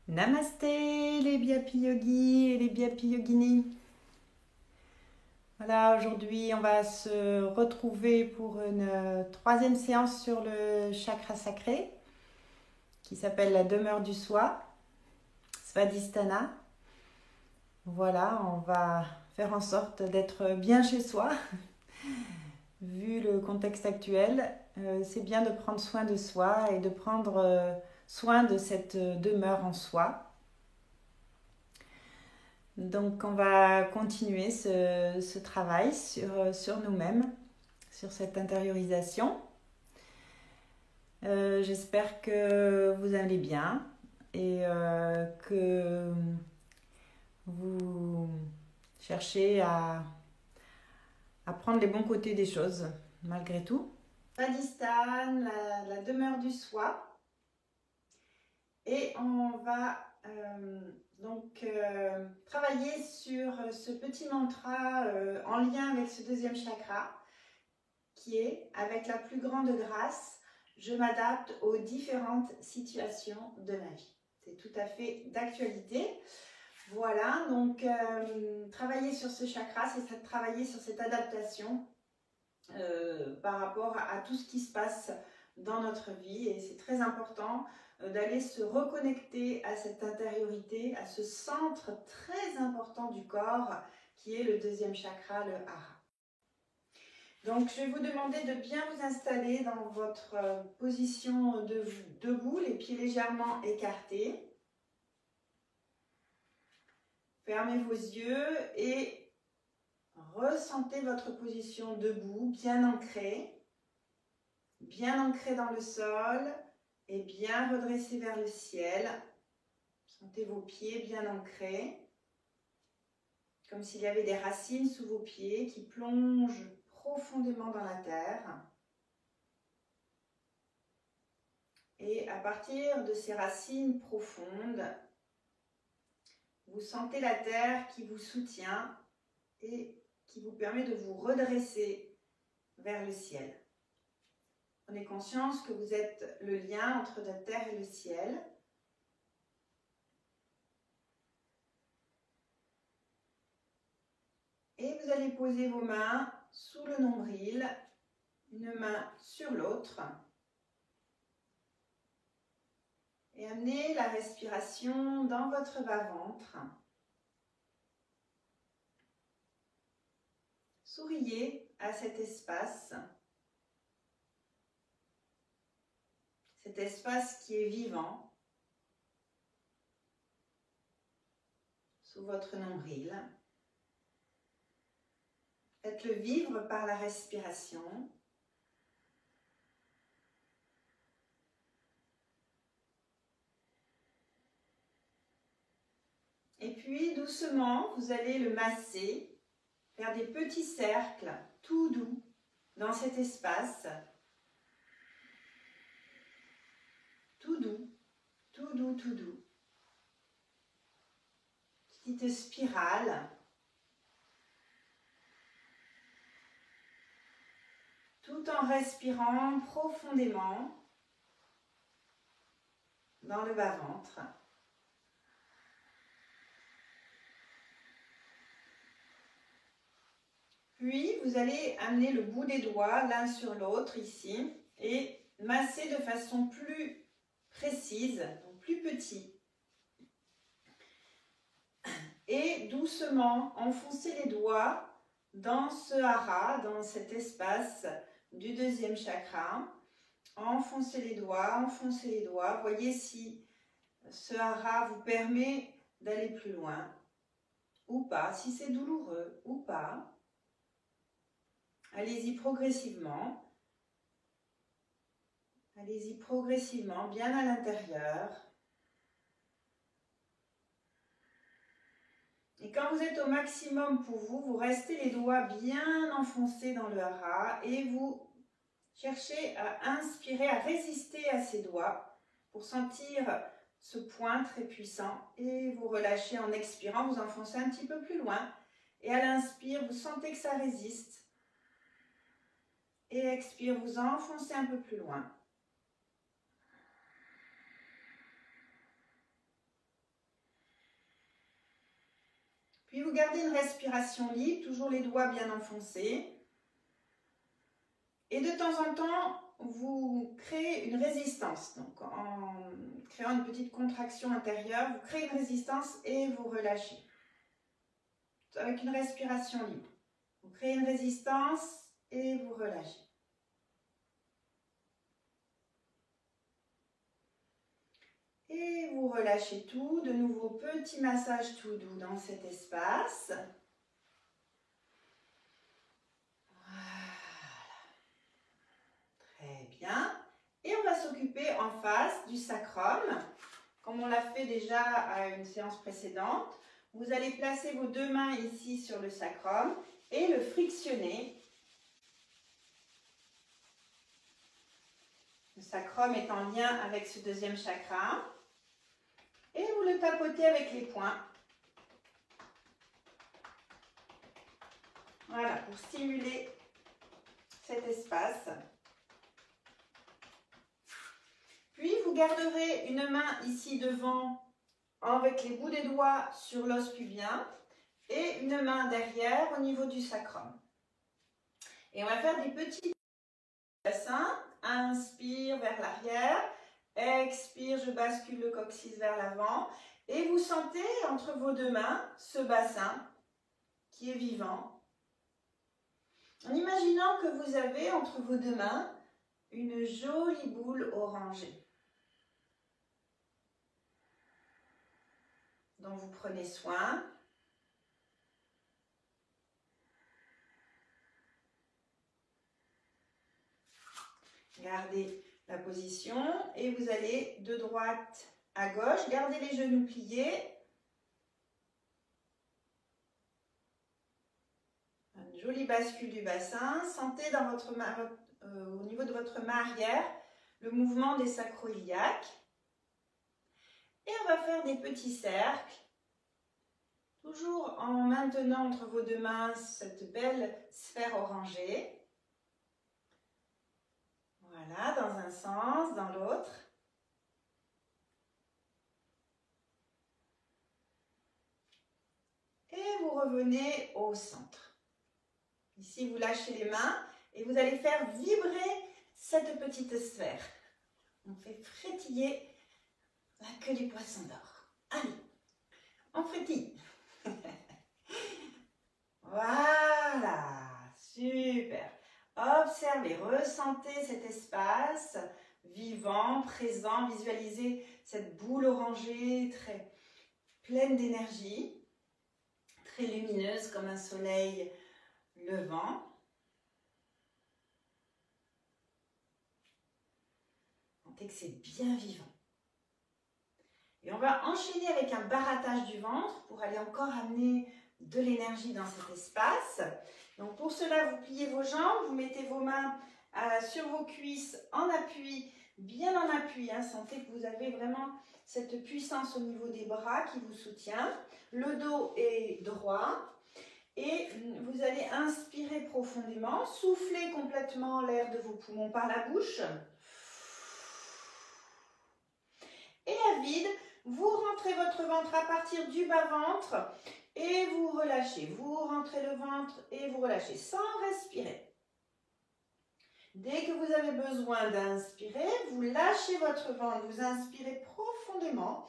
Namasté les Byapi Yogis et les Byapi Yoginis. Voilà, aujourd'hui on va se retrouver pour une troisième séance sur le chakra sacré qui s'appelle la demeure du soi, Svadhisthana. Voilà, on va faire en sorte d'être bien chez soi. Vu le contexte actuel, c'est bien de prendre soin de soi et de prendre soin de cette demeure en soi. Donc on va continuer ce travail sur nous-mêmes, sur cette intériorisation. J'espère que vous allez bien et que vous cherchez à prendre les bons côtés des choses malgré tout. Svadhisthana, la demeure du soi. Et on va travailler sur ce petit mantra en lien avec ce deuxième chakra qui est: avec la plus grande grâce, je m'adapte aux différentes situations de ma vie. C'est tout à fait d'actualité. Voilà, donc travailler sur ce chakra, c'est travailler sur cette adaptation par rapport à tout ce qui se passe dans notre vie, et c'est très important d'aller se reconnecter à cette intériorité, à ce centre très important du corps qui est le deuxième chakra, le hara. Donc je vais vous demander de bien vous installer dans votre position debout, les pieds légèrement écartés. Fermez vos yeux et ressentez votre position debout, bien ancrée dans le sol et bien redressé vers le ciel. Sentez vos pieds bien ancrés, comme s'il y avait des racines sous vos pieds qui plongent profondément dans la terre. Et à partir de ces racines profondes, vous sentez la terre qui vous soutient et qui vous permet de vous redresser vers le ciel. Prenez conscience que vous êtes le lien entre la terre et le ciel. Et vous allez poser vos mains sous le nombril, une main sur l'autre. Et amenez la respiration dans votre bas-ventre. Souriez à cet espace qui est vivant sous votre nombril. Faites-le vivre par la respiration. Et puis, doucement, vous allez le masser, faire des petits cercles tout doux dans cet espace. Tout doux, tout doux, tout doux. Petite spirale. Tout en respirant profondément dans le bas-ventre. Puis, vous allez amener le bout des doigts l'un sur l'autre ici et masser de façon plus précise, donc plus petit. Et doucement enfoncer les doigts dans ce hara, dans cet espace du deuxième chakra. Enfoncez les doigts, enfoncez les doigts. Voyez si ce hara vous permet d'aller plus loin ou pas, si c'est douloureux ou pas. Allez-y progressivement. Allez-y progressivement, bien à l'intérieur. Et quand vous êtes au maximum pour vous, vous restez les doigts bien enfoncés dans le hara et vous cherchez à inspirer, à résister à ces doigts pour sentir ce point très puissant, et vous relâchez en expirant, vous enfoncez un petit peu plus loin et à l'inspire, vous sentez que ça résiste. Et expire, vous enfoncez un peu plus loin. Puis vous gardez une respiration libre, toujours les doigts bien enfoncés. Et de temps en temps, vous créez une résistance. Donc en créant une petite contraction intérieure, vous créez une résistance et vous relâchez. Avec une respiration libre. Vous créez une résistance et vous relâchez. Et vous relâchez tout. De nouveau, petit massage tout doux dans cet espace. Très bien. Et on va s'occuper en face du sacrum, comme on l'a fait déjà à une séance précédente. Vous allez placer vos deux mains ici sur le sacrum et le frictionner. Le sacrum est en lien avec ce deuxième chakra. Et vous le tapotez avec les poings. Voilà, pour stimuler cet espace. Puis, vous garderez une main ici devant avec les bouts des doigts sur l'os pubien et une main derrière au niveau du sacrum. Et on va faire des petits bassins. Inspire vers l'arrière, expire, je bascule le coccyx vers l'avant. Et vous sentez entre vos deux mains ce bassin qui est vivant. En imaginant que vous avez entre vos deux mains une jolie boule orangée dont vous prenez soin. Gardez la position et vous allez de droite à gauche. Gardez les genoux pliés. Une jolie bascule du bassin. Sentez dans votre main, au niveau de votre main arrière le mouvement des sacro-iliaques. Et on va faire des petits cercles. Toujours en maintenant entre vos deux mains cette belle sphère orangée. Voilà, dans un sens, dans l'autre. Et vous revenez au centre. Ici, vous lâchez les mains et vous allez faire vibrer cette petite sphère. On fait frétiller la queue du poisson d'or. Allez, on frétille. Voilà, super. Observez, ressentez cet espace vivant, présent. Visualisez cette boule orangée très pleine d'énergie, très lumineuse comme un soleil levant. Sentez que c'est bien vivant. Et on va enchaîner avec un barattage du ventre pour aller encore amener de l'énergie dans cet espace. Donc pour cela, vous pliez vos jambes, vous mettez vos mains sur vos cuisses en appui, bien en appui. Sentez que vous avez vraiment cette puissance au niveau des bras qui vous soutient. Le dos est droit et vous allez inspirer profondément, souffler complètement l'air de vos poumons par la bouche. Et à vide, vous rentrez votre ventre à partir du bas-ventre et vous relâchez. Vous rentrez le ventre et vous relâchez sans respirer. Dès que vous avez besoin d'inspirer, vous lâchez votre ventre, vous inspirez profondément.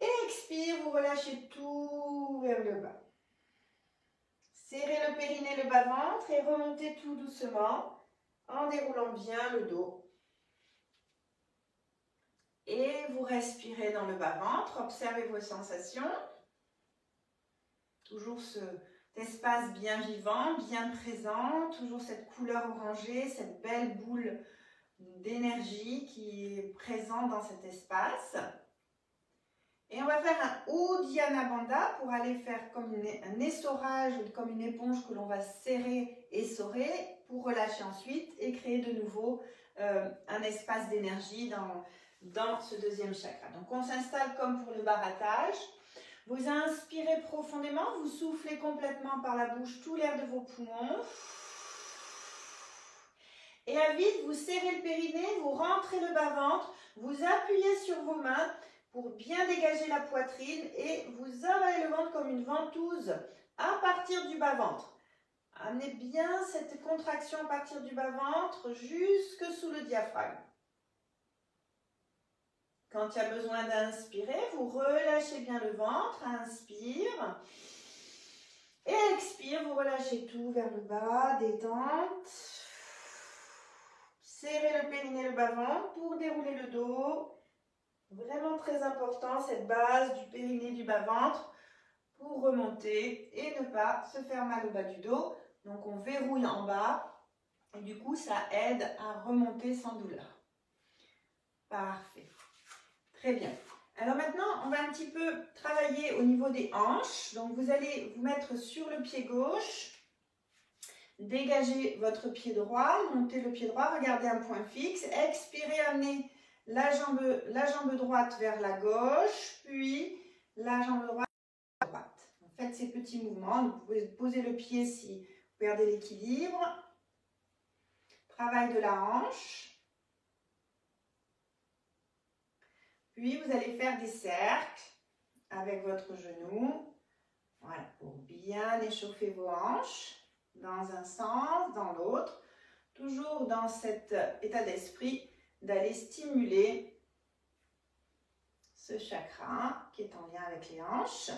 Et expire, vous relâchez tout vers le bas. Serrez le périnée, le bas-ventre et remontez tout doucement en déroulant bien le dos. Et vous respirez dans le bas-ventre, observez vos sensations. Toujours cet espace bien vivant, bien présent, toujours cette couleur orangée, cette belle boule d'énergie qui est présente dans cet espace. Et on va faire un Uddiyana Bandha pour aller faire comme un essorage ou comme une éponge que l'on va serrer, essorer pour relâcher ensuite et créer de nouveau un espace d'énergie dans ce deuxième chakra. Donc on s'installe comme pour le barattage. Vous inspirez profondément, vous soufflez complètement par la bouche tout l'air de vos poumons. Et à vide, vous serrez le périnée, vous rentrez le bas-ventre, vous appuyez sur vos mains pour bien dégager la poitrine et vous avalez le ventre comme une ventouse à partir du bas-ventre. Amenez bien cette contraction à partir du bas-ventre jusque sous le diaphragme. Quand il y a besoin d'inspirer, vous relâchez bien le ventre, inspire. Et expire, vous relâchez tout vers le bas, détente. Serrez le périnée, le bas-ventre pour dérouler le dos. Vraiment très important cette base du périnée, du bas-ventre pour remonter et ne pas se faire mal au bas du dos. Donc on verrouille en bas et du coup ça aide à remonter sans douleur. Parfait. Très bien. Alors maintenant, on va un petit peu travailler au niveau des hanches. Donc vous allez vous mettre sur le pied gauche, dégager votre pied droit, montez le pied droit, regardez un point fixe, expirez, amenez la jambe droite vers la gauche, puis la jambe droite vers la droite. Faites ces petits mouvements, vous pouvez poser le pied si vous perdez l'équilibre. Travail de la hanche. Puis, vous allez faire des cercles avec votre genou. Voilà, pour bien échauffer vos hanches dans un sens, dans l'autre. Toujours dans cet état d'esprit d'aller stimuler ce chakra qui est en lien avec les hanches.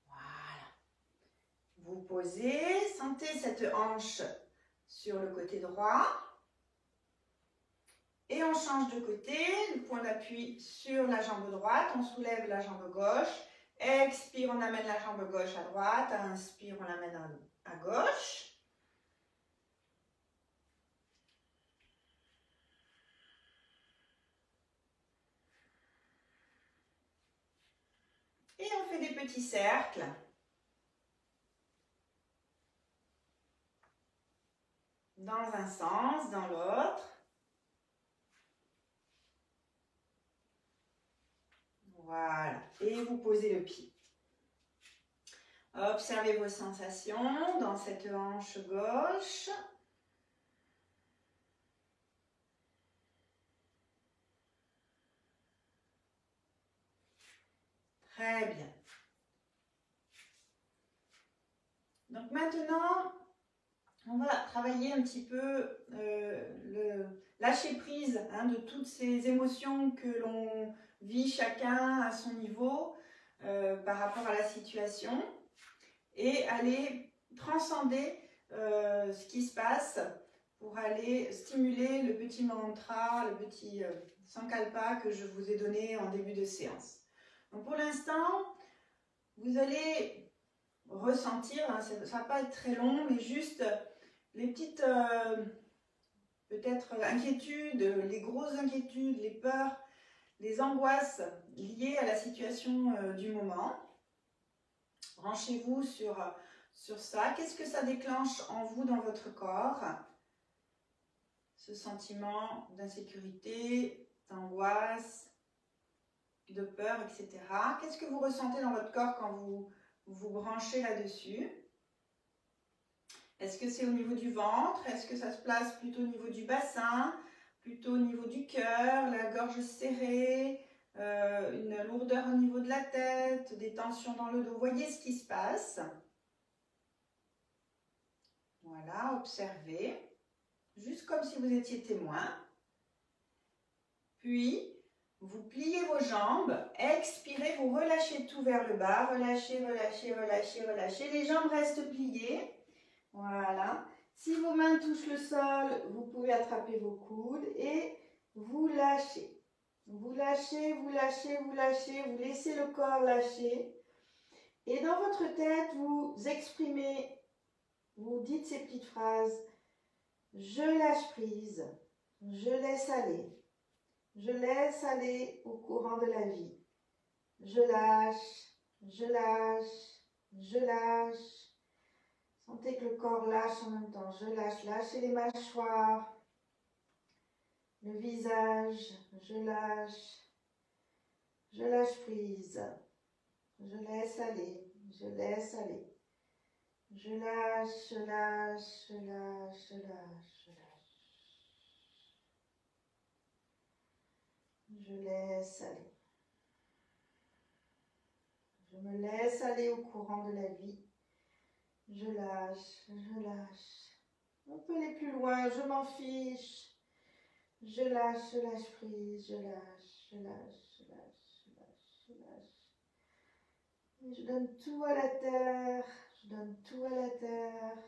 Voilà. Vous posez, sentez cette hanche sur le côté droit. Et on change de côté, le point d'appui sur la jambe droite, on soulève la jambe gauche, expire, on amène la jambe gauche à droite, inspire, on l'amène à gauche. Et on fait des petits cercles. Dans un sens, dans l'autre. Voilà, et vous posez le pied. Observez vos sensations dans cette hanche gauche. Très bien. Donc maintenant, on va travailler un petit peu le lâcher prise de toutes ces émotions que l'on vit chacun à son niveau par rapport à la situation et aller transcender ce qui se passe pour aller stimuler le petit mantra, le petit sankalpa que je vous ai donné en début de séance. Donc pour l'instant, vous allez ressentir, ça ne va pas être très long, mais juste les petites peut-être inquiétudes, les grosses inquiétudes, les peurs, les angoisses liées à la situation du moment. Branchez-vous sur ça. Qu'est-ce que ça déclenche en vous, dans votre corps? Ce sentiment d'insécurité, d'angoisse, de peur, etc. Qu'est-ce que vous ressentez dans votre corps quand vous vous branchez là-dessus? Est-ce que c'est au niveau du ventre? Est-ce que ça se place plutôt au niveau du bassin? Plutôt au niveau du cœur, la gorge serrée, une lourdeur au niveau de la tête, des tensions dans le dos? Voyez ce qui se passe. Voilà, observez. Juste comme si vous étiez témoin. Puis, vous pliez vos jambes, expirez, vous relâchez tout vers le bas. Relâchez, relâchez, relâchez, relâchez. Les jambes restent pliées. Voilà. Si vos mains touchent le sol, vous pouvez attraper vos coudes et vous lâchez. Vous lâchez, vous lâchez, vous lâchez, vous laissez le corps lâcher. Et dans votre tête, vous exprimez, vous dites ces petites phrases. Je lâche prise, je laisse aller au courant de la vie. Je lâche, je lâche, je lâche. Sentez que le corps lâche en même temps. Je lâche, lâchez les mâchoires, le visage, je lâche prise, je laisse aller, je laisse aller. Je lâche, je lâche, je lâche, je lâche, je lâche. Je laisse aller. Je me laisse aller au courant de la vie. Je lâche, je lâche. On peut aller plus loin, je m'en fiche. Je lâche prise, je lâche, je lâche, je lâche, je lâche, je lâche. Et je donne tout à la terre, je donne tout à la terre.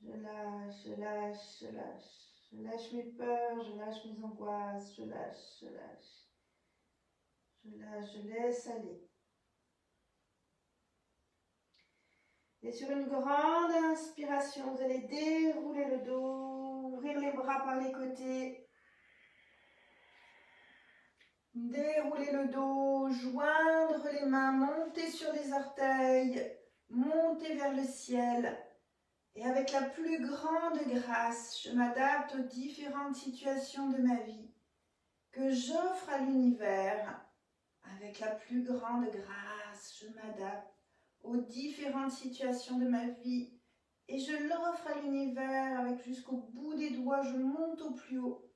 Je lâche, je lâche, je lâche. Je lâche mes peurs, je lâche mes angoisses, je lâche, je lâche. Je lâche, je laisse aller. Et sur une grande inspiration, vous allez dérouler le dos, ouvrir les bras par les côtés. Dérouler le dos, joindre les mains, monter sur les orteils, monter vers le ciel. Et avec la plus grande grâce, je m'adapte aux différentes situations de ma vie que j'offre à l'univers. Avec la plus grande grâce, je m'adapte aux différentes situations de ma vie et je l'offre à l'univers avec jusqu'au bout des doigts, je monte au plus haut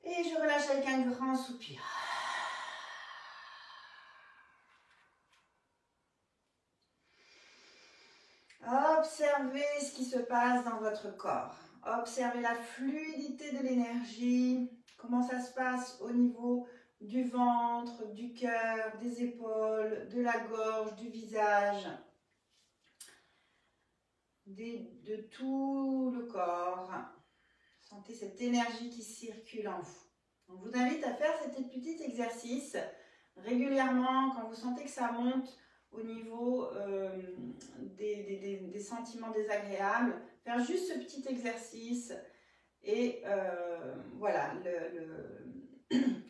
et je relâche avec un grand soupir. Observez ce qui se passe dans votre corps. Observez la fluidité de l'énergie, comment ça se passe au niveau du ventre, du cœur, des épaules, de la gorge, du visage, de tout le corps. Sentez cette énergie qui circule en vous. On vous invite à faire cet petit exercice régulièrement quand vous sentez que ça monte au niveau des sentiments désagréables. Faire juste ce petit exercice et voilà,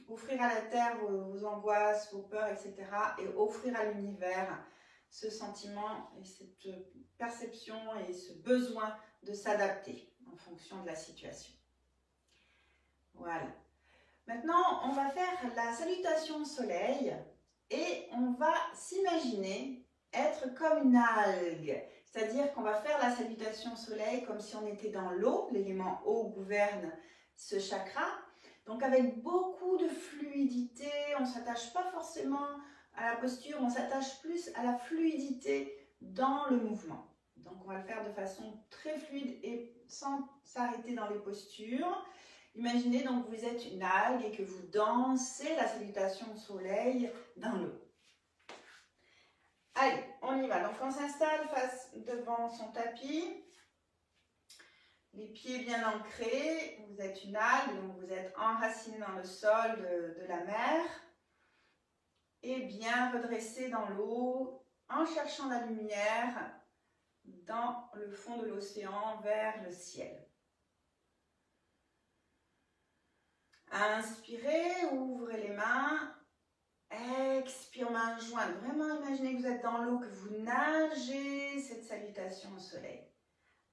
offrir à la terre vos angoisses, vos peurs, etc. et offrir à l'univers ce sentiment et cette perception et ce besoin de s'adapter en fonction de la situation. Voilà. Maintenant, on va faire la salutation au soleil et on va s'imaginer être comme une algue. C'est-à-dire qu'on va faire la salutation au soleil comme si on était dans l'eau. L'élément eau gouverne ce chakra. Donc avec beaucoup de fluidité, on ne s'attache pas forcément à la posture, on s'attache plus à la fluidité dans le mouvement. Donc on va le faire de façon très fluide et sans s'arrêter dans les postures. Imaginez donc que vous êtes une algue et que vous dansez la salutation au soleil dans l'eau. Allez, on y va. Donc on s'installe face devant son tapis. Les pieds bien ancrés, vous êtes une algue, donc vous êtes enraciné dans le sol de la mer et bien redressé dans l'eau en cherchant la lumière dans le fond de l'océan vers le ciel. Inspirez, ouvrez les mains, expire, main jointe. Vraiment imaginez que vous êtes dans l'eau, que vous nagez cette salutation au soleil.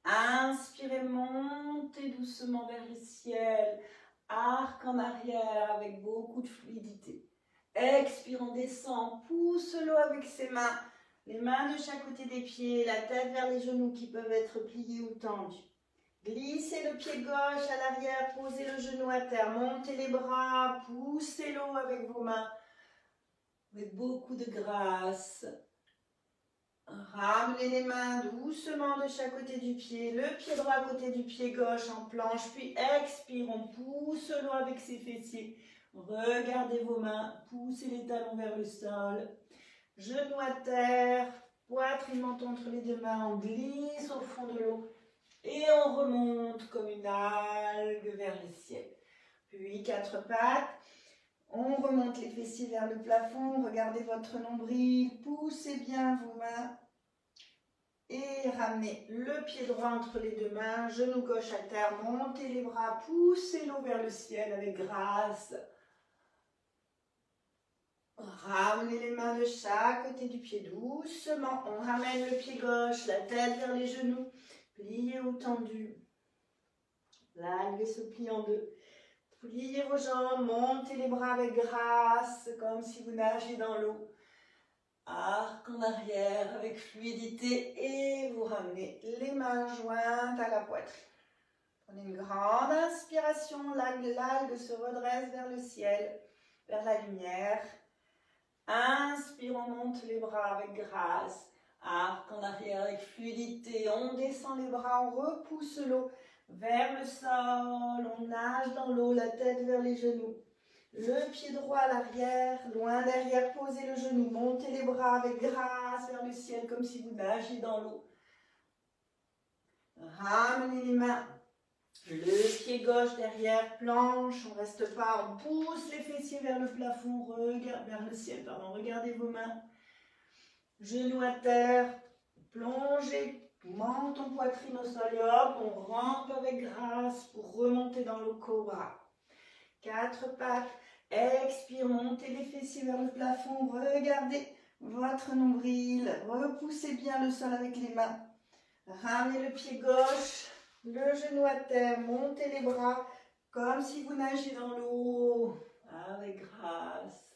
Inspirez, montez doucement vers le ciel, arc en arrière avec beaucoup de fluidité. Expire, on descend, pousse l'eau avec ses mains, les mains de chaque côté des pieds, la tête vers les genoux qui peuvent être pliés ou tendus. Glissez le pied gauche à l'arrière, posez le genou à terre, montez les bras, poussez l'eau avec vos mains, avec beaucoup de grâce. Ramenez les mains doucement de chaque côté du pied, le pied droit à côté du pied gauche en planche, puis expire, on pousse l'eau avec ses fessiers. Regardez vos mains, poussez les talons vers le sol, genoux à terre, poitrine monte entre les deux mains, on glisse au fond de l'eau et on remonte comme une algue vers le ciel. Puis quatre pattes. On remonte les fessiers vers le plafond, regardez votre nombril, poussez bien vos mains et ramenez le pied droit entre les deux mains, genou gauche à terre, montez les bras, poussez l'eau vers le ciel avec grâce. Ramenez les mains de chaque côté du pied doucement, on ramène le pied gauche, la tête vers les genoux, plié ou tendu. L'algue se plie en deux. Pliez vos jambes, montez les bras avec grâce, comme si vous nagez dans l'eau. Arc en arrière avec fluidité et vous ramenez les mains jointes à la poitrine. Prenez une grande inspiration, l'algue se redresse vers le ciel, vers la lumière. Inspire, on monte les bras avec grâce. Arc en arrière avec fluidité. On descend les bras, on repousse l'eau vers le sol. On nage dans l'eau, la tête vers les genoux. Le pied droit à l'arrière, loin derrière, posez le genou. Montez les bras avec grâce vers le ciel, comme si vous nagiez dans l'eau. Ramenez les mains. Le pied gauche derrière, planche, on ne reste pas, on pousse les fessiers vers le plafond, regarde, vers le ciel, pardon, regardez vos mains. Genoux à terre, plongez, menton poitrine au sol et hop, on rampe avec grâce pour remonter dans le cobra. 4 pattes, expire, montez les fessiers vers le plafond, regardez votre nombril, repoussez bien le sol avec les mains. Ramenez le pied gauche, le genou à terre, montez les bras comme si vous nagiez dans l'eau, avec grâce.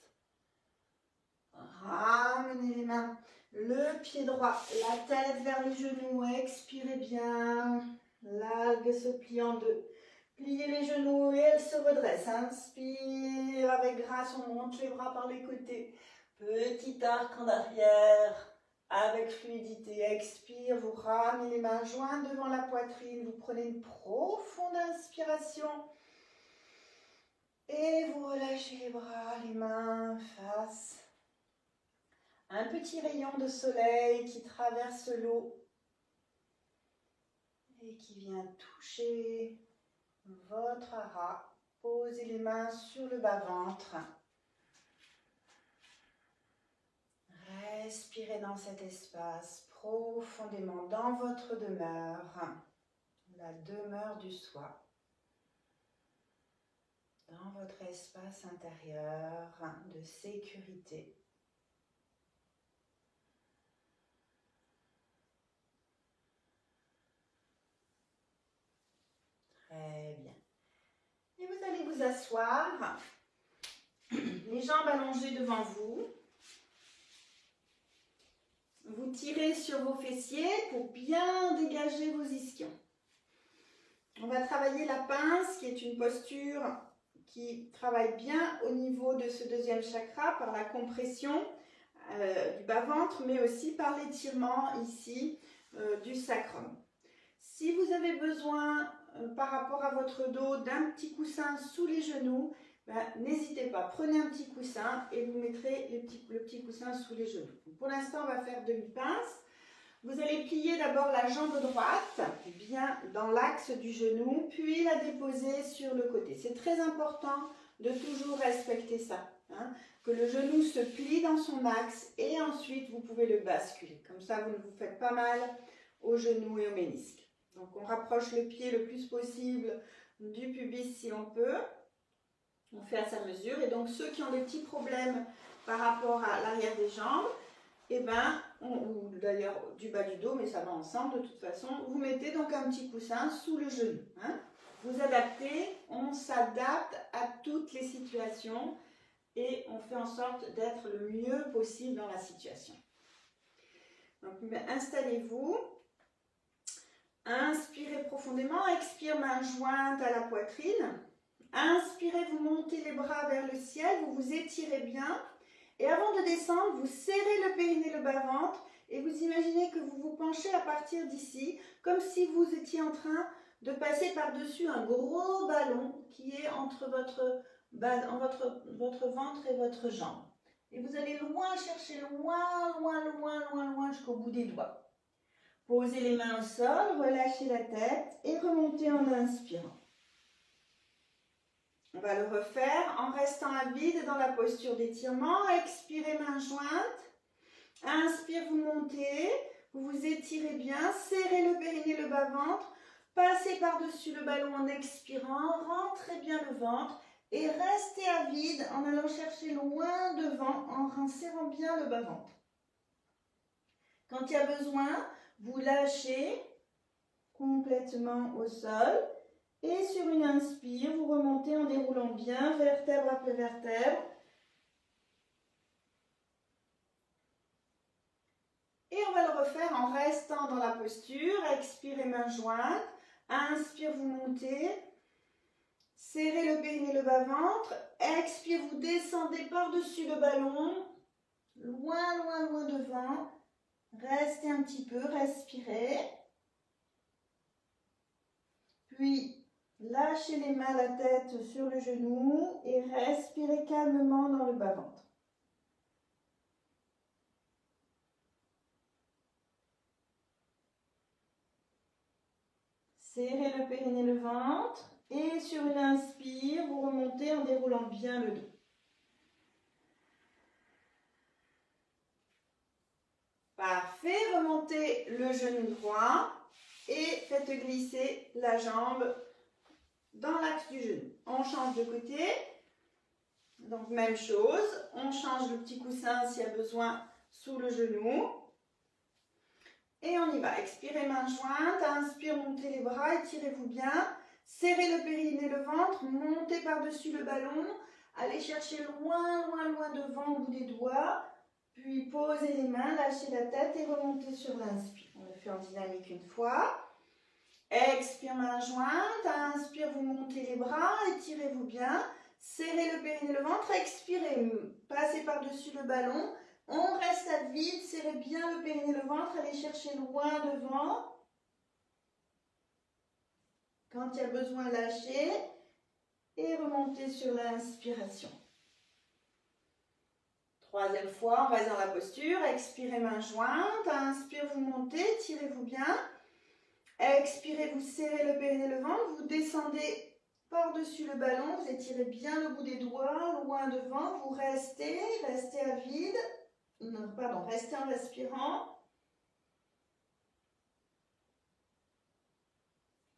Ramenez les mains, le pied droit, la tête vers les genoux, expirez bien. L'algue se plie en deux. Pliez les genoux et elle se redresse. Inspire, avec grâce, on monte les bras par les côtés. Petit arc en arrière. Avec fluidité, expire, vous ramenez les mains jointes devant la poitrine, vous prenez une profonde inspiration et vous relâchez les bras, les mains, face. Un petit rayon de soleil qui traverse l'eau et qui vient toucher votre hara. Posez les mains sur le bas-ventre. Respirez dans cet espace profondément dans votre demeure, la demeure du soi, dans votre espace intérieur de sécurité. Très bien. Et vous allez vous asseoir, les jambes allongées devant vous. Vous tirez sur vos fessiers pour bien dégager vos ischions. On va travailler la pince, qui est une posture qui travaille bien au niveau de ce deuxième chakra par la compression du bas-ventre, mais aussi par l'étirement ici du sacrum. Si vous avez besoin, par rapport à votre dos, d'un petit coussin sous les genoux, n'hésitez pas, prenez un petit coussin et vous mettrez le petit coussin sous les genoux. Pour l'instant, on va faire demi-pince. Vous allez plier d'abord la jambe droite, bien dans l'axe du genou, puis la déposer sur le côté. C'est très important de toujours respecter ça, hein, que le genou se plie dans son axe et ensuite vous pouvez le basculer. Comme ça, vous ne vous faites pas mal aux genoux et aux ménisques. Donc, on rapproche le pied le plus possible du pubis si on peut. On fait à sa mesure. Et donc, ceux qui ont des petits problèmes par rapport à l'arrière des jambes, ou d'ailleurs du bas du dos, mais ça va ensemble de toute façon, vous mettez donc un petit coussin sous le genou. Hein. Vous adaptez, on s'adapte à toutes les situations et on fait en sorte d'être le mieux possible dans la situation. Donc, installez-vous. Inspirez profondément, expire main jointe à la poitrine. Inspirez, vous montez les bras vers le ciel, vous vous étirez bien. Et avant de descendre, vous serrez le périnée, le bas-ventre et vous imaginez que vous vous penchez à partir d'ici, comme si vous étiez en train de passer par-dessus un gros ballon qui est entre votre ventre et votre jambe. Et vous allez loin chercher, loin jusqu'au bout des doigts. Posez les mains au sol, relâchez la tête et remontez en inspirant. On va le refaire en restant à vide dans la posture d'étirement. Expirez main jointe. Inspire, vous montez. Vous vous étirez bien. Serrez le périnée, le bas-ventre. Passez par-dessus le ballon en expirant. Rentrez bien le ventre. Et restez à vide en allant chercher loin devant, en serrant bien le bas-ventre. Quand il y a besoin, vous lâchez complètement au sol. Et sur une inspire, vous remontez en déroulant bien, vertèbre après vertèbre. Et on va le refaire en restant dans la posture. Expirez main jointe. Inspire, vous montez. Serrez le périnée, le bas-ventre. Expire, vous descendez par-dessus le ballon. loin, loin, loin devant. Restez un petit peu, respirez. Puis, lâchez les mains, la tête sur le genou et respirez calmement dans le bas-ventre. Serrez le périnée, le ventre. Et sur une inspire, vous remontez en déroulant bien le dos. Parfait, remontez le genou droit et faites glisser la jambe dans l'axe du genou. On change de côté. Donc même chose, on change le petit coussin s'il y a besoin sous le genou. Et on y va. Expirez, main jointe. Inspire, montez les bras, étirez-vous bien. Serrez le périnée, le ventre, montez par-dessus le ballon. Allez chercher loin, loin, loin devant au bout des doigts. Puis posez les mains, lâchez la tête et remontez sur l'inspire. On le fait en dynamique une fois. Expire, main jointe. Inspire, vous montez les bras, étirez-vous bien. Serrez le périnée, le ventre. Expirez, passez par-dessus le ballon. On reste à vide, serrez bien le périnée, le ventre. Allez chercher loin devant. Quand il y a besoin, lâchez et remontez sur l'inspiration. Troisième fois, on reste dans la posture. Expirez, main jointe. Inspire, vous montez, tirez-vous bien. Expirez, vous serrez le périnée, le ventre. Vous descendez par-dessus le ballon. Vous étirez bien le bout des doigts, loin devant. Vous restez à vide. Non, pardon, restez en respirant.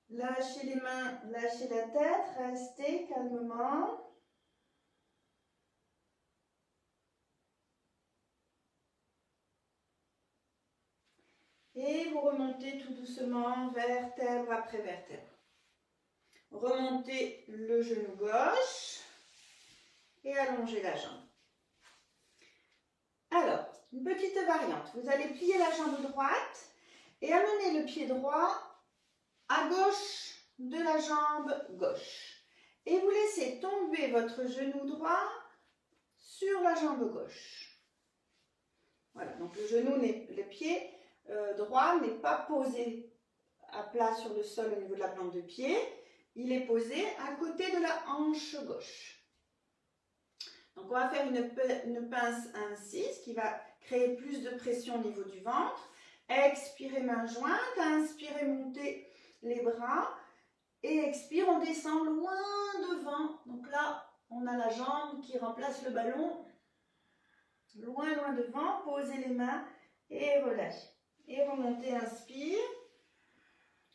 Lâchez les mains, lâchez la tête, restez calmement. Et vous remontez tout doucement, vertèbre après vertèbre. Remontez le genou gauche et allongez la jambe. Alors, une petite variante. Vous allez plier la jambe droite et amener le pied droit à gauche de la jambe gauche. Et vous laissez tomber votre genou droit sur la jambe gauche. Voilà, donc le pied droit n'est pas posé à plat sur le sol au niveau de la plante de pied. Il est posé à côté de la hanche gauche. Donc on va faire une pince ainsi, ce qui va créer plus de pression au niveau du ventre. Expirez, main jointe. Inspirez, montez les bras. Et expire, on descend loin devant. Donc là, on a la jambe qui remplace le ballon. Loin, loin devant. Posez les mains et relâchez. Et remontez, inspire.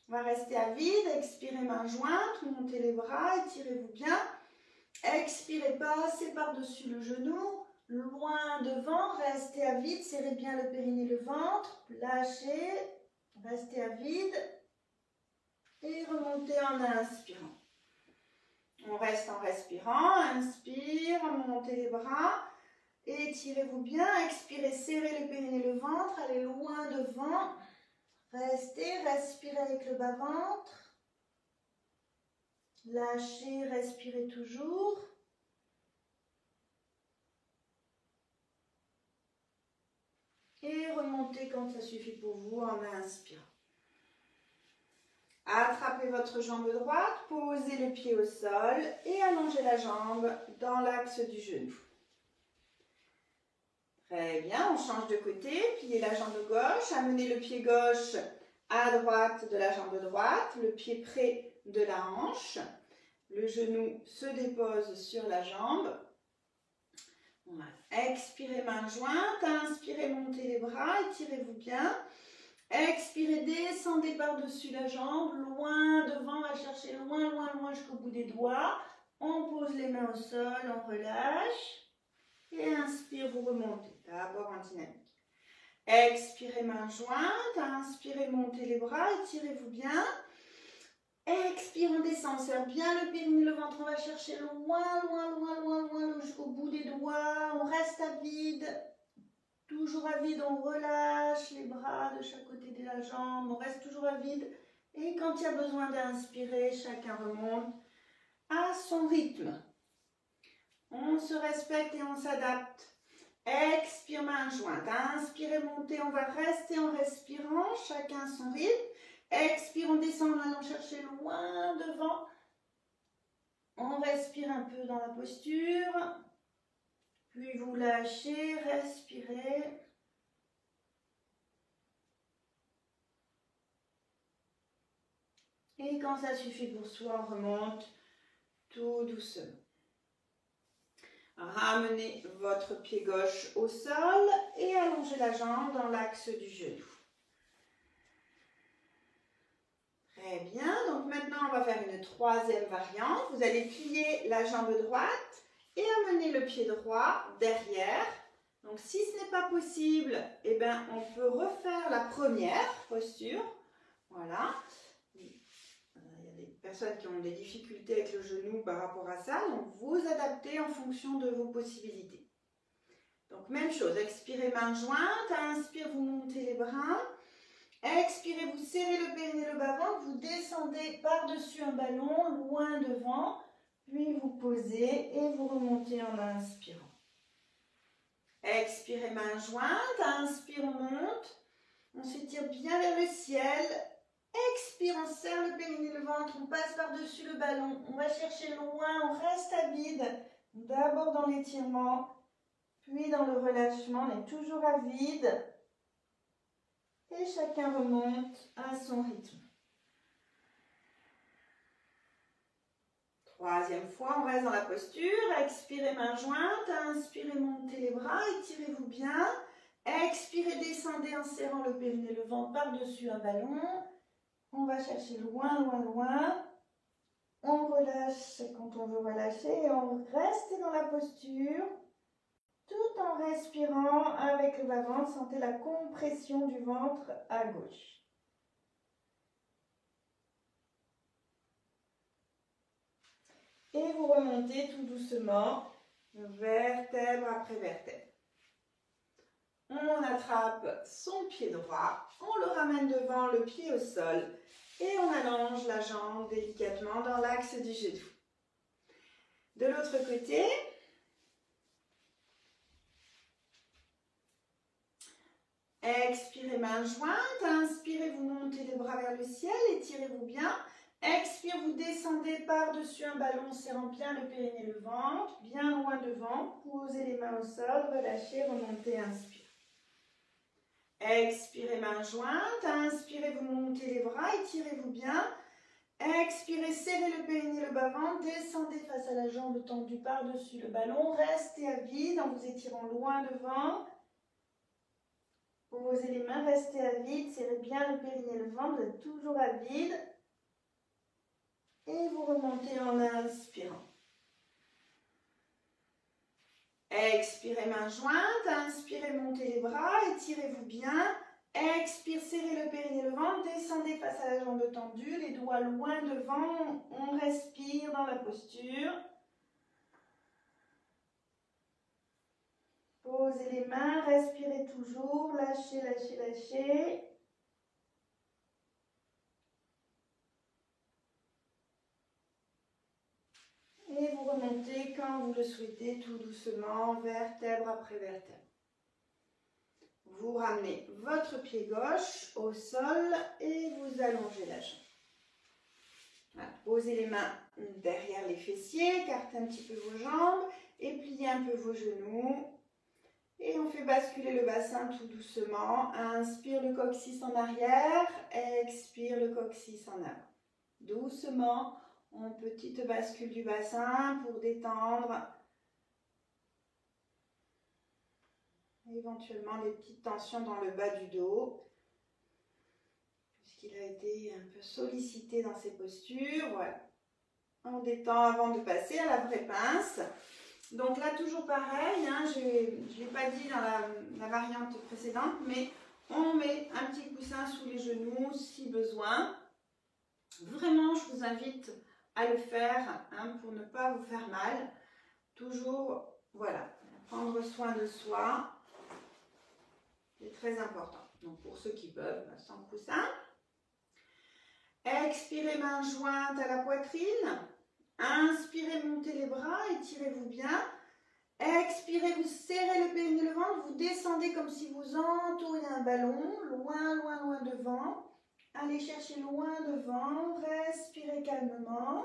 On va rester à vide. Expirez, main jointe. Montez les bras. Étirez-vous bien. Expirez, passez par-dessus le genou. Loin devant. Restez à vide. Serrez bien le périnée, le ventre. Lâchez. Restez à vide. Et remontez en inspirant. On reste en respirant. Inspire, montez les bras. Étirez-vous bien. Expirez, serrez le périnée, le ventre. Allez loin devant. Restez, respirez avec le bas-ventre. Lâchez, respirez toujours. Et remontez quand ça suffit pour vous en inspirant. Attrapez votre jambe droite, posez le pied au sol et allongez la jambe dans l'axe du genou. Très bien, on change de côté, pliez la jambe gauche, amenez le pied gauche à droite de la jambe droite, le pied près de la hanche, le genou se dépose sur la jambe. Expirez, main jointe, inspirez, montez les bras, étirez-vous bien. Expirez, descendez par-dessus la jambe, loin devant, on va chercher loin, loin, loin jusqu'au bout des doigts. On pose les mains au sol, on relâche. Et inspire, vous remontez, d'abord en dynamique. Expirez, main jointe, inspirez, montez les bras, étirez-vous bien. Expire, on descend, on serre bien le périnée, le ventre, on va chercher loin, loin, loin, loin, loin jusqu'au bout des doigts. On reste à vide. Toujours à vide, on relâche les bras de chaque côté de la jambe, on reste toujours à vide. Et quand il y a besoin d'inspirer, chacun remonte à son rythme. On se respecte et on s'adapte. Expire, main jointe. Inspirez, montez. On va rester en respirant, chacun son rythme. Expire, on descend en allant chercher loin devant. On respire un peu dans la posture. Puis vous lâchez, respirez. Et quand ça suffit pour soi, on remonte tout doucement. Ramenez votre pied gauche au sol et allongez la jambe dans l'axe du genou. Très bien, donc maintenant on va faire une troisième variante. Vous allez plier la jambe droite et amener le pied droit derrière. Donc si ce n'est pas possible, eh bien, on peut refaire la première posture. Voilà. Personnes qui ont des difficultés avec le genou par rapport à ça, donc vous adaptez en fonction de vos possibilités. Donc même chose, expirez main jointe, inspire, vous montez les bras, expirez, vous serrez le périnée, le bas-ventre, vous descendez par-dessus un ballon, loin devant, puis vous posez et vous remontez en inspirant. Expirez main jointe, inspire, on monte, on s'étire bien vers le ciel. Expire, on serre le périnée, le ventre, on passe par-dessus le ballon, on va chercher loin, on reste à vide, d'abord dans l'étirement, puis dans le relâchement, on est toujours à vide, et chacun remonte à son rythme. Troisième fois, on reste dans la posture, expirez main jointe, inspirez, montez les bras, étirez-vous bien, expirez, descendez en serrant le périnée, le ventre par-dessus un ballon. On va chercher loin, loin, loin. On relâche quand on veut relâcher et on reste dans la posture tout en respirant avec le bas-ventre. Sentez la compression du ventre à gauche. Et vous remontez tout doucement, vertèbre après vertèbre. On attrape son pied droit, on le ramène devant, le pied au sol et on allonge la jambe délicatement dans l'axe du genou. De l'autre côté, expirez main jointe, inspirez, vous montez les bras vers le ciel, étirez-vous bien. Expire, vous descendez par-dessus un ballon, serrant bien le périnée, le ventre, bien loin devant. Posez les mains au sol, relâchez, remontez, inspire. Expirez, main jointe, inspirez, vous montez les bras, étirez-vous bien. Expirez, serrez le périnée, le bas-ventre, descendez face à la jambe tendue par-dessus le ballon. Restez à vide en vous étirant loin devant. Posez les mains, restez à vide, serrez bien le périnée, le ventre, vous êtes toujours à vide. Et vous remontez en inspirant. Expirez, main jointe, inspirez, montez les bras, étirez-vous bien. Expire, serrez le périnée, le ventre, descendez face à la jambe tendue, les doigts loin devant, on respire dans la posture. Posez les mains, respirez toujours, lâchez, lâchez, lâchez. Et vous remontez quand vous le souhaitez, tout doucement, vertèbre après vertèbre. Vous ramenez votre pied gauche au sol et vous allongez la jambe. Voilà. Posez les mains derrière les fessiers, écartez un petit peu vos jambes et pliez un peu vos genoux. Et on fait basculer le bassin tout doucement. Inspire le coccyx en arrière, expire le coccyx en avant. Doucement, en petite bascule du bassin pour détendre. Éventuellement des petites tensions dans le bas du dos, puisqu'il a été un peu sollicité dans ses postures. Voilà. On détend avant de passer à la vraie pince. Donc là, toujours pareil, hein, je ne l'ai pas dit dans la variante précédente, mais on met un petit coussin sous les genoux si besoin. Vraiment, je vous invite à le faire hein, pour ne pas vous faire mal. Toujours, voilà, prendre soin de soi. C'est très important. Donc pour ceux qui peuvent, sans coussin. Expirez, main jointe à la poitrine. Inspirez, montez les bras, étirez-vous bien. Expirez, vous serrez le périnée, le ventre, vous descendez comme si vous entouriez un ballon, loin, loin, loin devant. Allez chercher loin devant, respirez calmement.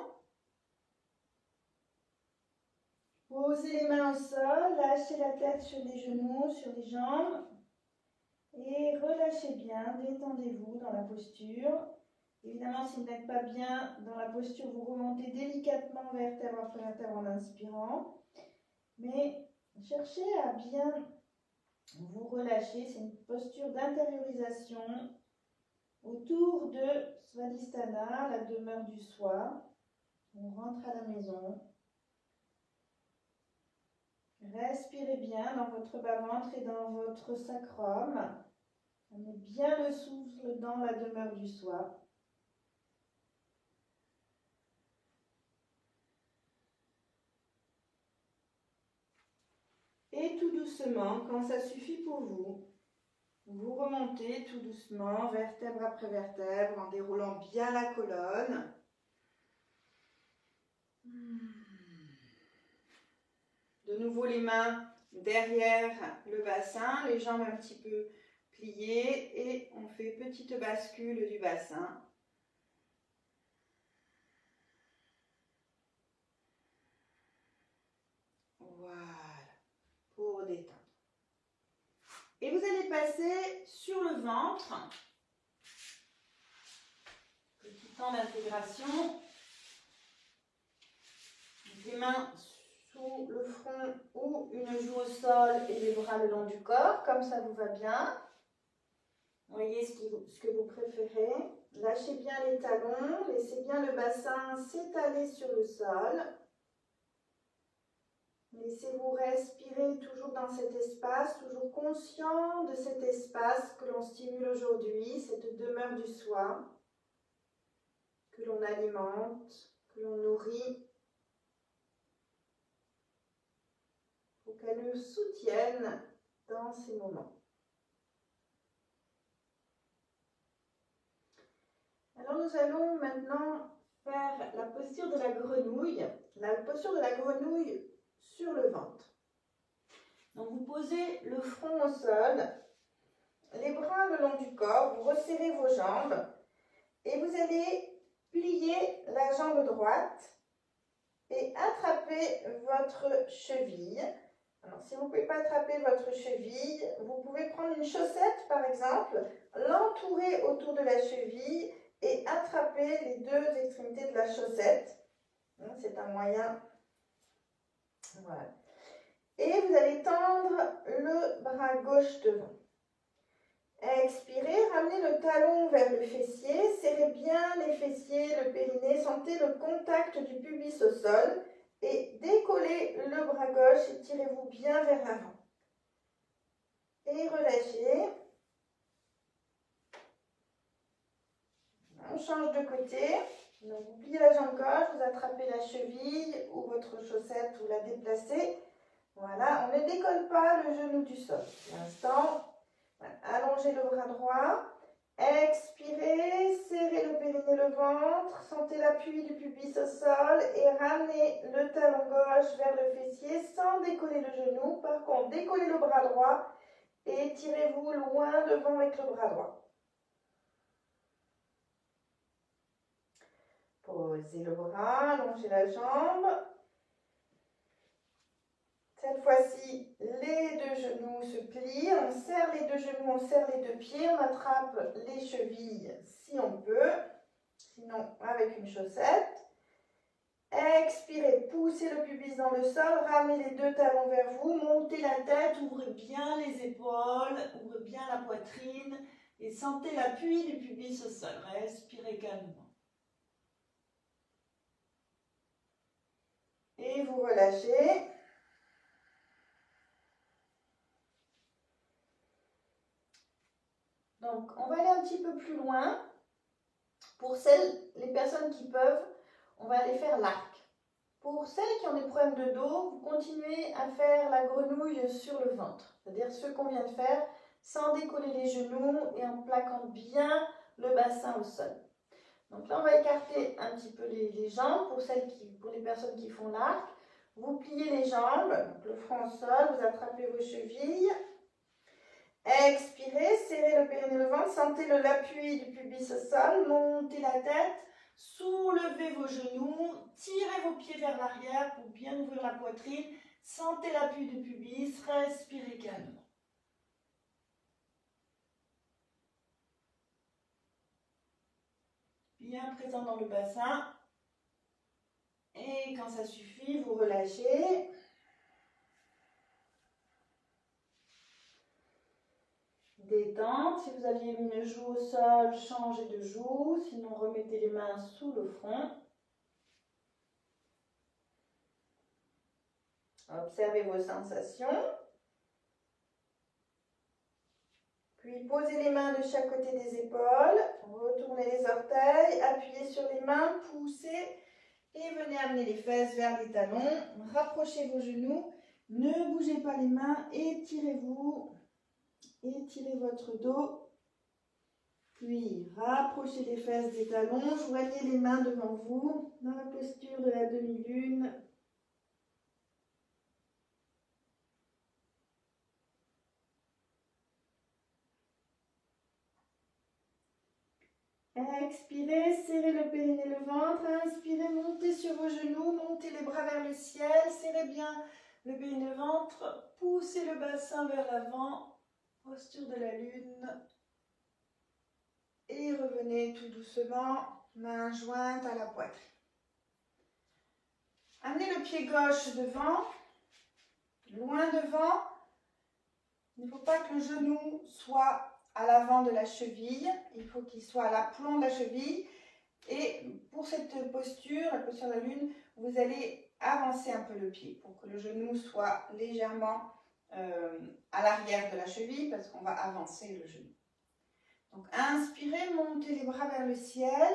Posez les mains au sol, lâchez la tête sur les genoux, sur les jambes. Et relâchez bien, détendez-vous dans la posture. Évidemment, si vous n'êtes pas bien dans la posture, vous remontez délicatement vertèbre après vertèbre en inspirant. Mais cherchez à bien vous relâcher. C'est une posture d'intériorisation autour de Svadhisthana, la demeure du soi. On rentre à la maison. Respirez bien dans votre bas-ventre et dans votre sacrum. Amenez bien le souffle dans la demeure du soi. Et tout doucement, quand ça suffit pour vous, vous remontez tout doucement, vertèbre après vertèbre, en déroulant bien la colonne. De nouveau les mains derrière le bassin, les jambes un petit peu pliées et on fait petite bascule du bassin. Voilà, pour détendre. Et vous allez passer sur le ventre. Petit temps d'intégration. Les mains sous le front ou une joue au sol et les bras le long du corps, comme ça vous va bien. Voyez ce que vous préférez. Lâchez bien les talons, laissez bien le bassin s'étaler sur le sol. Laissez-vous respirer toujours dans cet espace, toujours conscient de cet espace que l'on stimule aujourd'hui, cette demeure du soi, que l'on alimente, que l'on nourrit, pour qu'elle nous soutienne dans ces moments. Alors nous allons maintenant faire la posture de la grenouille. La posture de la grenouille sur le ventre. Donc vous posez le front au sol, les bras le long du corps, vous resserrez vos jambes et vous allez plier la jambe droite et attraper votre cheville. Alors si vous ne pouvez pas attraper votre cheville, vous pouvez prendre une chaussette par exemple, l'entourer autour de la cheville et attraper les deux extrémités de la chaussette. C'est un moyen. Voilà. Et vous allez tendre le bras gauche devant. Expirez, ramenez le talon vers le fessier, serrez bien les fessiers, le périnée, sentez le contact du pubis au sol et décollez le bras gauche et tirez-vous bien vers l'avant. Et relâchez. On change de côté. Donc vous pliez la jambe gauche, vous attrapez la cheville ou votre chaussette, vous la déplacez. Voilà, on ne décolle pas le genou du sol. Pour l'instant, voilà. Allongez le bras droit. Expirez, serrez le périnée, le ventre. Sentez l'appui du pubis au sol et ramenez le talon gauche vers le fessier sans décoller le genou. Par contre, décollez le bras droit et tirez-vous loin devant avec le bras droit. Posez le bras, allongez la jambe. Cette fois-ci, les deux genoux se plient, on serre les deux genoux, on serre les deux pieds, on attrape les chevilles si on peut, sinon avec une chaussette. Expirez, poussez le pubis dans le sol, ramenez les deux talons vers vous, montez la tête, ouvrez bien les épaules, ouvrez bien la poitrine et sentez l'appui du pubis au sol. Respirez calmement. Et vous relâchez. Donc, on va aller un petit peu plus loin. Pour les personnes qui peuvent, on va aller faire l'arc. Pour celles qui ont des problèmes de dos, vous continuez à faire la grenouille sur le ventre. C'est-à-dire ce qu'on vient de faire, sans décoller les genoux et en plaquant bien le bassin au sol. Donc là, on va écarter un petit peu les jambes pour les personnes qui font l'arc. Vous pliez les jambes, donc le front au sol, vous attrapez vos chevilles. Expirez, serrez le périnée, le ventre, sentez l'appui du pubis au sol, montez la tête, soulevez vos genoux, tirez vos pieds vers l'arrière pour bien ouvrir la poitrine, sentez l'appui du pubis, respirez calmement. Bien présent dans le bassin. Et quand ça suffit, vous relâchez. Détente. Si vous aviez une joue au sol, changez de joue. Sinon, remettez les mains sous le front. Observez vos sensations. Puis posez les mains de chaque côté des épaules. Retournez les orteils. Appuyez sur les mains. Poussez. Et venez amener les fesses vers les talons. Rapprochez vos genoux. Ne bougez pas les mains. Étirez-vous. Étirez votre dos. Puis rapprochez les fesses des talons. Joignez les mains devant vous dans la posture de la demi-lune. Expirez, serrez le périnée, le ventre. Inspirez, montez sur vos genoux, montez les bras vers le ciel. Serrez bien le périnée, le ventre. Poussez le bassin vers l'avant. Posture de la lune. Et revenez tout doucement, main jointe à la poitrine. Amenez le pied gauche devant, loin devant. Il ne faut pas que le genou soit à l'avant de la cheville, il faut qu'il soit à l'aplomb de la cheville. Et pour cette posture, la posture de la lune, vous allez avancer un peu le pied pour que le genou soit légèrement à l'arrière de la cheville parce qu'on va avancer le genou. Donc inspirez, montez les bras vers le ciel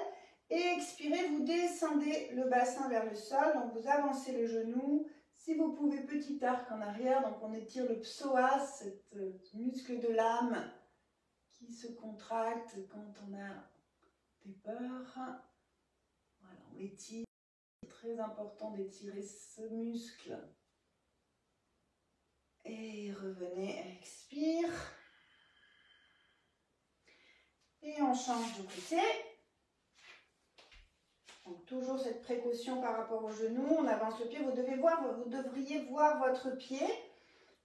et expirez, vous descendez le bassin vers le sol, donc vous avancez le genou. Si vous pouvez, petit arc en arrière, donc on étire le psoas, ce muscle de l'âme qui se contracte quand on a des peurs. Voilà, on l'étire. C'est très important d'étirer ce muscle. Et revenez, expire. Et on change de côté. Donc toujours cette précaution par rapport au genou. On avance le pied. Vous devriez voir votre pied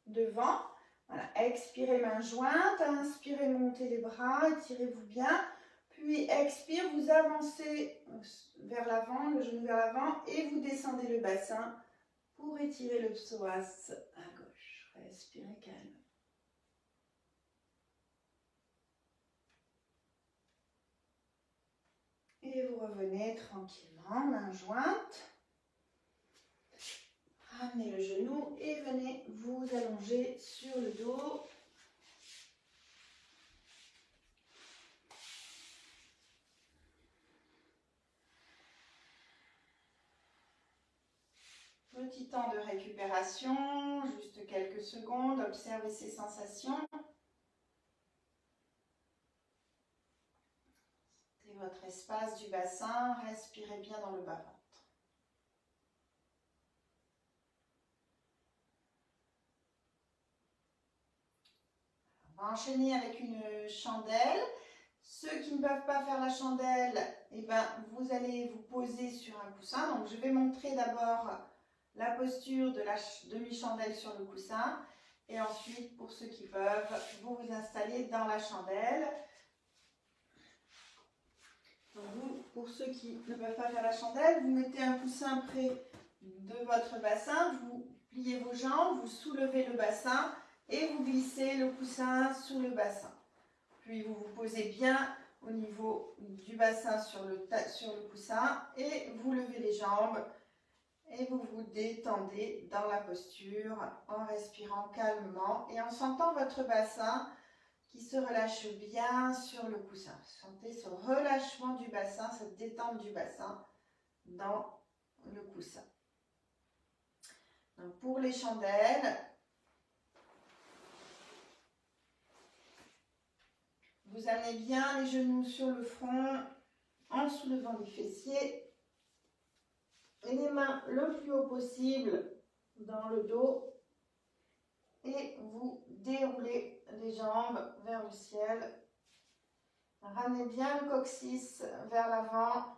devant. Voilà, expirez main jointe. Inspirez, montez les bras. Étirez-vous bien. Puis expire, vous avancez vers l'avant, le genou vers l'avant et vous descendez le bassin pour étirer le psoas à gauche. Respirez calme. Et vous revenez tranquillement, main jointe. Ramenez le genou et venez vous allonger sur le dos. Petit temps de récupération, juste quelques secondes, observez ces sensations. Sentez votre espace du bassin, respirez bien dans le bas-ventre. On va enchaîner avec une chandelle. Ceux qui ne peuvent pas faire la chandelle, eh ben, vous allez vous poser sur un coussin. Donc je vais montrer d'abord la posture de la demi-chandelle sur le coussin. Et ensuite, pour ceux qui peuvent, vous vous installez dans la chandelle. Donc vous, pour ceux qui ne peuvent pas faire la chandelle, vous mettez un coussin près de votre bassin, vous pliez vos jambes, vous soulevez le bassin et vous glissez le coussin sous le bassin. Puis vous vous posez bien au niveau du bassin sur le coussin et vous levez les jambes et vous vous détendez dans la posture en respirant calmement et en sentant votre bassin qui se relâche bien sur le coussin. Sentez ce relâchement du bassin, cette détente du bassin dans le coussin. Donc pour les chandelles, vous amenez bien les genoux sur le front en soulevant les fessiers et les mains le plus haut possible dans le dos et vous déroulez les jambes vers le ciel. Ramenez bien le coccyx vers l'avant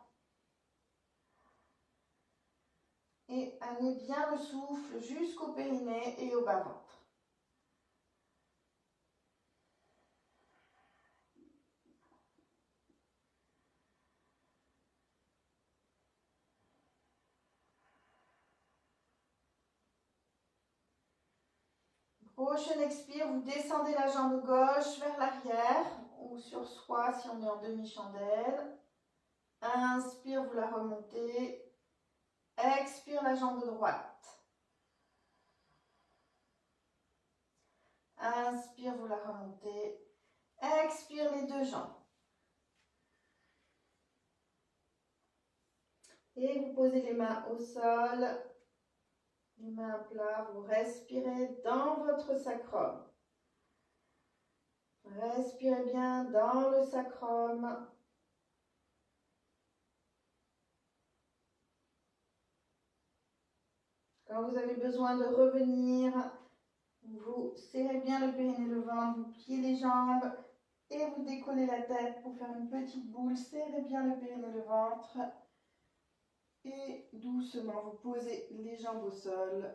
et amenez bien le souffle jusqu'au périnée et au bas-ventre. Prochaine expire, vous descendez la jambe gauche vers l'arrière ou sur soi si on est en demi-chandelle. Inspire, vous la remontez. Expire la jambe droite. Inspire, vous la remontez. Expire les deux jambes. Et vous posez les mains au sol. Les mains à plat, vous respirez dans votre sacrum. Respirez bien dans le sacrum. Quand vous avez besoin de revenir, vous serrez bien le périnée, le ventre, vous pliez les jambes et vous décollez la tête pour faire une petite boule. Serrez bien le périnée, le ventre. Et doucement, vous posez les jambes au sol.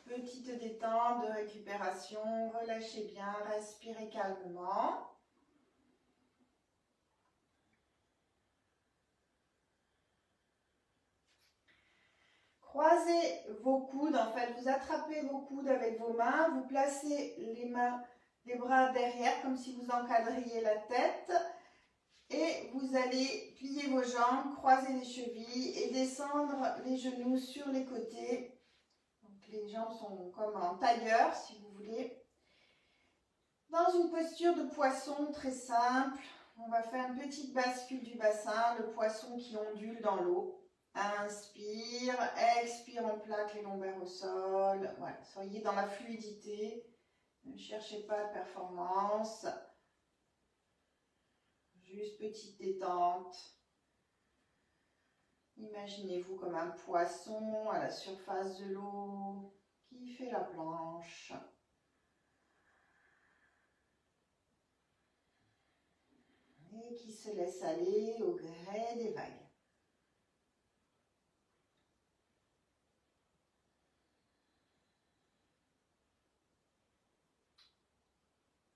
Petite détente de récupération, relâchez bien, respirez calmement. Croisez vos coudes, en fait, vous attrapez vos coudes avec vos mains, vous placez les bras derrière comme si vous encadriez la tête. Et vous allez plier vos jambes, croiser les chevilles et descendre les genoux sur les côtés. Donc les jambes sont comme en tailleur, si vous voulez. Dans une posture de poisson très simple, on va faire une petite bascule du bassin, le poisson qui ondule dans l'eau. Inspire, expire, on plaque les lombaires au sol. Voilà, soyez dans la fluidité. Ne cherchez pas de performance. Juste petite détente. Imaginez-vous comme un poisson à la surface de l'eau qui fait la planche. Et qui se laisse aller au gré des vagues.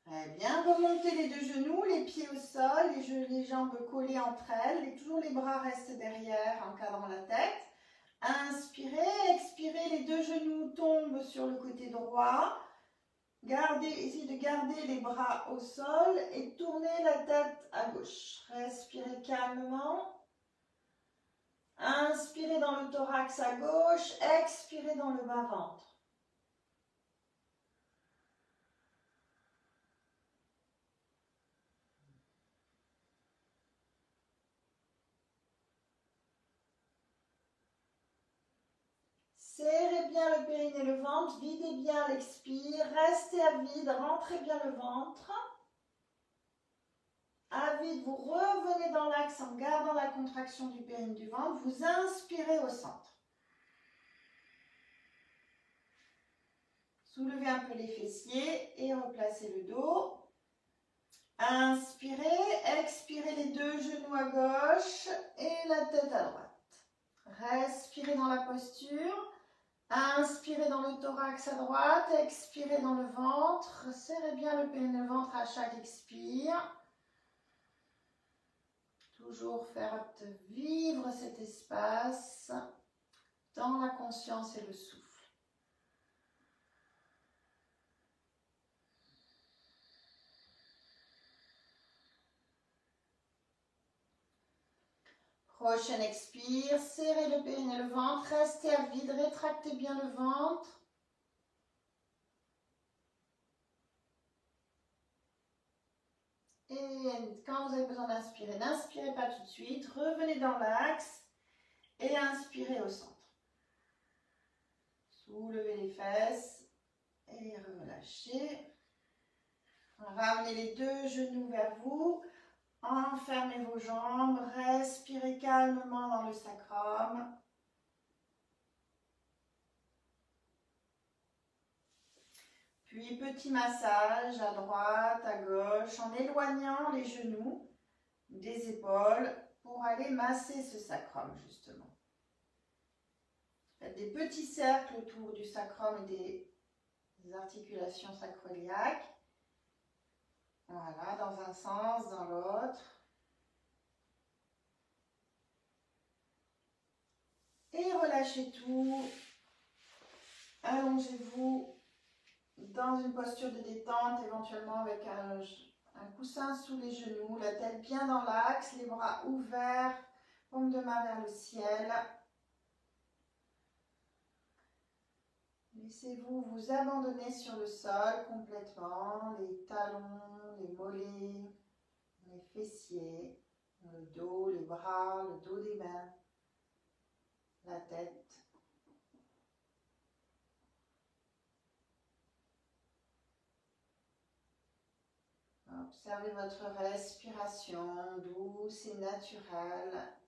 Très bien, remontez les deux genoux, les pieds au sol, les jambes collées entre elles, et toujours les bras restent derrière, encadrant la tête. Inspirez, expirez, les deux genoux tombent sur le côté droit. Essayez de garder les bras au sol et tournez la tête à gauche. Respirez calmement. Inspirez dans le thorax à gauche, expirez dans le bas-ventre. Serrez bien le périnée et le ventre, videz bien l'expire, restez à vide, rentrez bien le ventre. À vide, vous revenez dans l'axe en gardant la contraction du périnée du ventre, vous inspirez au centre. Soulevez un peu les fessiers et replacez le dos. Inspirez, expirez les deux genoux à gauche et la tête à droite. Respirez dans la posture. Inspirez dans le thorax à droite, expirez dans le ventre. Serrez bien le périnée, le ventre à chaque expire. Toujours faire vivre cet espace dans la conscience et le souffle. Prochaine expire, serrez le périnée, le ventre, restez à vide, rétractez bien le ventre. Et quand vous avez besoin d'inspirer, n'inspirez pas tout de suite, revenez dans l'axe et inspirez au centre. Soulevez les fesses et relâchez. Ramenez les deux genoux vers vous. Enfermez vos jambes, respirez calmement dans le sacrum. Puis petit massage à droite, à gauche, en éloignant les genoux des épaules pour aller masser ce sacrum justement. Faites des petits cercles autour du sacrum et des articulations sacroiliaques. Voilà, dans un sens, dans l'autre. Et relâchez tout. Allongez-vous dans une posture de détente, éventuellement avec un coussin sous les genoux, la tête bien dans l'axe, les bras ouverts, paume de main vers le ciel. Laissez-vous vous abandonner sur le sol complètement, les talons, les mollets, les fessiers, le dos, les bras, le dos des mains, la tête. Observez votre respiration douce et naturelle,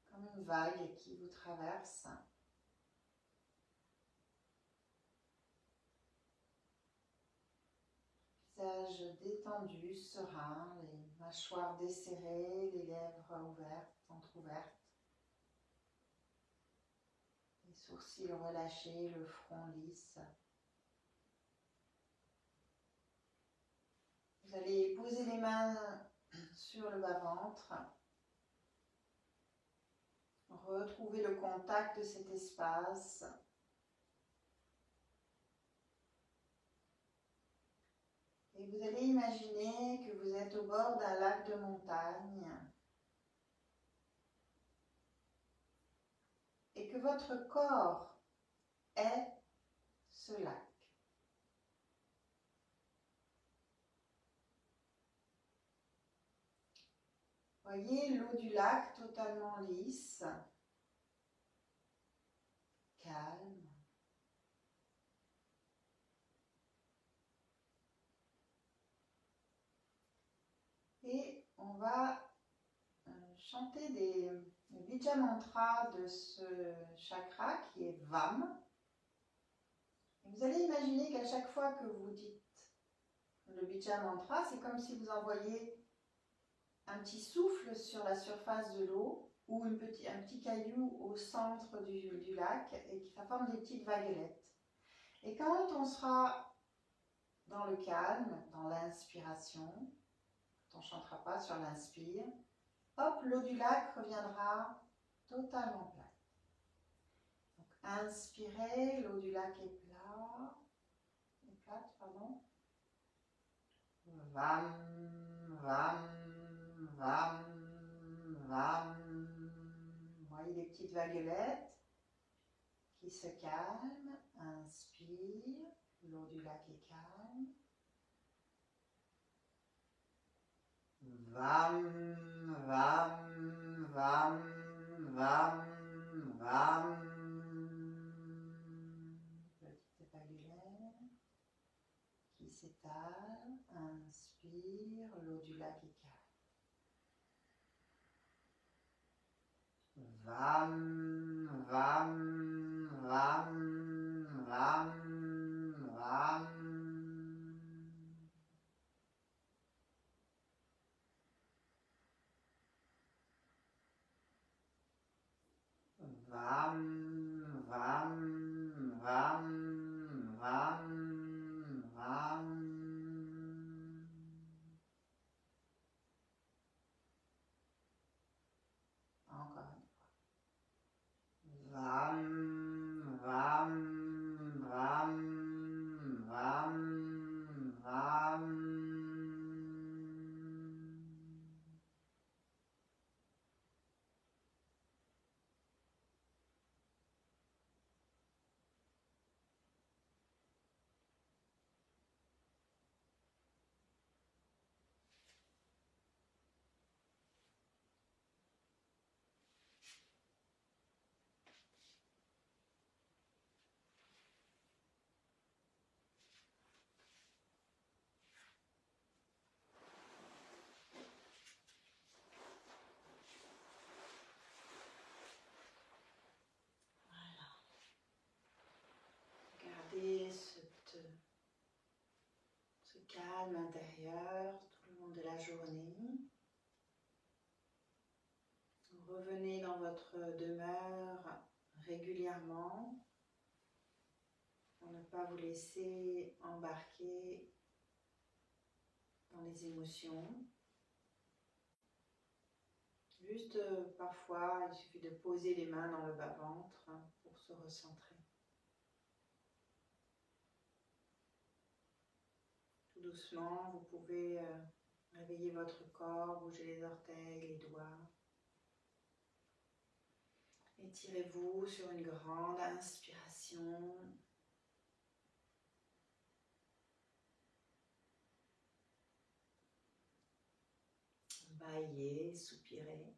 comme une vague qui vous traverse. Visage détendu, serein, les mâchoires desserrées, les lèvres ouvertes, entrouvertes. Les sourcils relâchés, le front lisse. Vous allez poser les mains sur le bas-ventre. Retrouvez le contact de cet espace. Et vous allez imaginer que vous êtes au bord d'un lac de montagne et que votre corps est ce lac. Voyez l'eau du lac totalement lisse, calme. Et on va chanter des Bija Mantras de ce chakra qui est Vam. Et vous allez imaginer qu'à chaque fois que vous dites le Bija Mantra, c'est comme si vous envoyiez un petit souffle sur la surface de l'eau ou un petit caillou au centre du lac et qui forme des petites vaguelettes. Et quand on sera dans le calme, dans l'inspiration, on ne chantera pas sur l'inspire, hop, l'eau du lac reviendra totalement plate. Donc, inspirez, l'eau du lac est plate, pardon. Vam, vam, vam, vam. Vous voyez les petites vaguelettes qui se calment. Inspire, l'eau du lac est calme. Vam, vam, vam, vam, vam. Petite vaguelette qui s'étale. Inspire, l'eau du lac est calme. Vam, vam, vam, vam, vam. Vam, vam, vam, vam, vam. Encore une fois. Vam, vam, vam, vam, vam. l'intérieur tout le long de la journée. Revenez dans votre demeure régulièrement pour ne pas vous laisser embarquer dans les émotions. Juste parfois, il suffit de poser les mains dans le bas-ventre pour se recentrer. Tout doucement, vous pouvez réveiller votre corps, bouger les orteils, les doigts. Étirez-vous sur une grande inspiration. Bâillez, soupirez.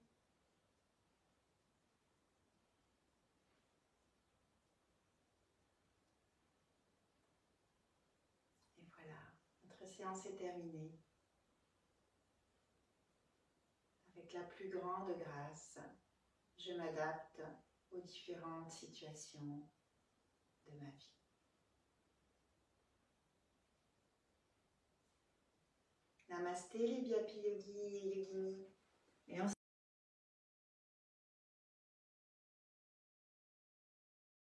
Et voilà, notre séance est terminée. Avec la plus grande grâce, je m'adapte aux différentes situations de ma vie. Namasté les Byapi Yogi et Yogini. Et